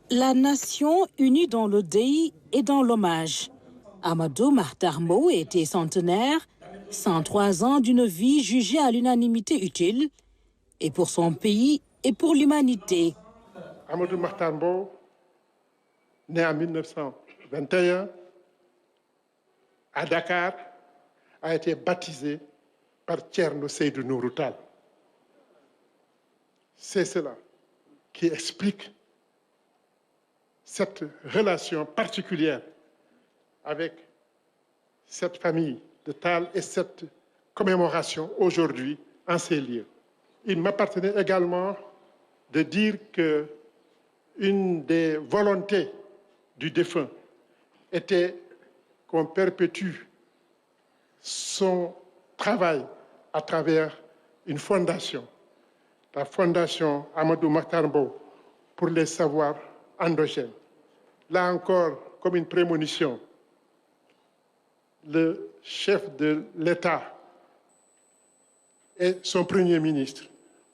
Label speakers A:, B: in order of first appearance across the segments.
A: La nation unie dans le deuil et dans l'hommage. Amadou Mahtar Mbow était centenaire, 103 ans d'une vie jugée à l'unanimité utile, et pour son pays et pour l'humanité.
B: Amadou Mahtar Mbow, né en 1921 à Dakar, a été baptisé par Thierno Seydou Nourou Tall. C'est cela qui explique cette relation particulière avec cette famille de Tall et cette commémoration aujourd'hui en ces lieux. Il m'appartenait également de dire que une des volontés du défunt était qu'on perpétue son travail à travers une fondation, la fondation Amadou Mahtar Mbow pour les savoirs endogènes. Là encore, comme une prémonition, le chef de l'État et son Premier ministre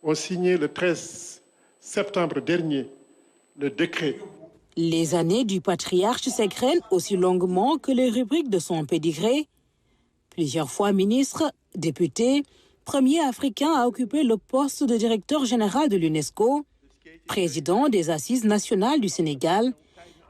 B: ont signé le 13 septembre dernier le décret.
A: Les années du patriarche s'égrènent aussi longuement que les rubriques de son pédigré. Plusieurs fois ministre, député, premier africain à occuper le poste de directeur général de l'UNESCO, président des Assises nationales du Sénégal,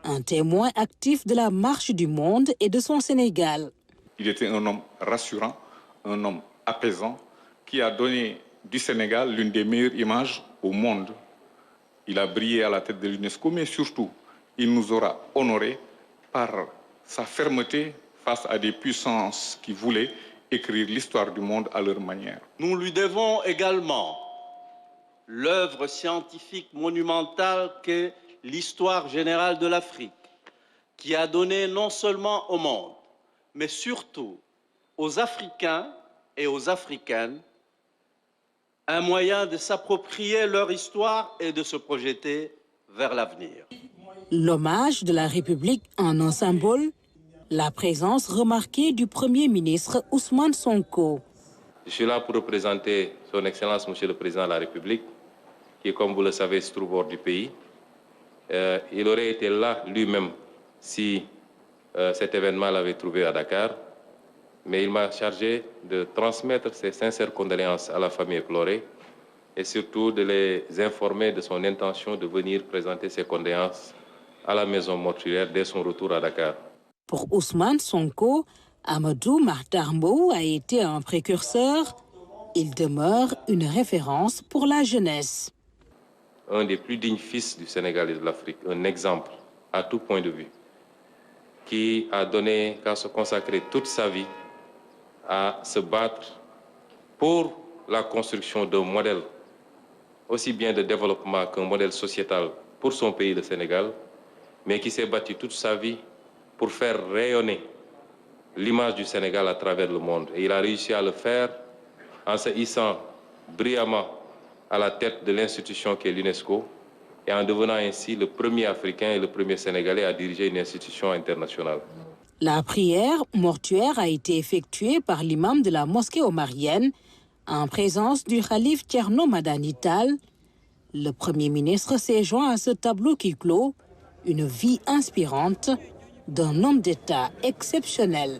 A: un témoin actif de la marche du monde et de son Sénégal.
C: Il était un homme rassurant, un homme apaisant, qui a donné du Sénégal l'une des meilleures images au monde. Il a brillé à la tête de l'UNESCO, mais surtout, il nous aura honorés par sa fermeté face à des puissances qui voulaient écrire l'histoire du monde à leur manière.
D: Nous lui devons également l'œuvre scientifique monumentale qu'est l'histoire générale de l'Afrique, qui a donné non seulement au monde, mais surtout aux Africains et aux Africaines un moyen de s'approprier leur histoire et de se projeter vers l'avenir.
A: L'hommage de la République en un symbole, la présence remarquée du Premier ministre Ousmane Sonko.
E: Je suis là pour représenter son Excellence, Monsieur le Président de la République, qui, comme vous le savez, se trouve hors du pays. Il aurait été là lui-même si cet événement l'avait trouvé à Dakar, mais il m'a chargé de transmettre ses sincères condoléances à la famille éplorée et surtout de les informer de son intention de venir présenter ses condoléances à la maison mortuaire dès son retour à Dakar.
A: Pour Ousmane Sonko, Amadou Mahtar Mbow a été un précurseur. Il demeure une référence pour la jeunesse.
E: Un des plus dignes fils du Sénégal et de l'Afrique, un exemple à tout point de vue, qui a donné qu'à se consacrer toute sa vie à se battre pour la construction d'un modèle aussi bien de développement qu'un modèle sociétal pour son pays, le Sénégal, mais qui s'est battu toute sa vie pour faire rayonner l'image du Sénégal à travers le monde. Et il a réussi à le faire en se hissant brillamment à la tête de l'institution qu'est l'UNESCO et en devenant ainsi le premier Africain et le premier Sénégalais à diriger une institution internationale.
A: La prière mortuaire a été effectuée par l'imam de la mosquée omarienne en présence du khalife Thierno Madani Tall. Le Premier ministre s'est joint à ce tableau qui clôt une vie inspirante d'un homme d'État exceptionnel.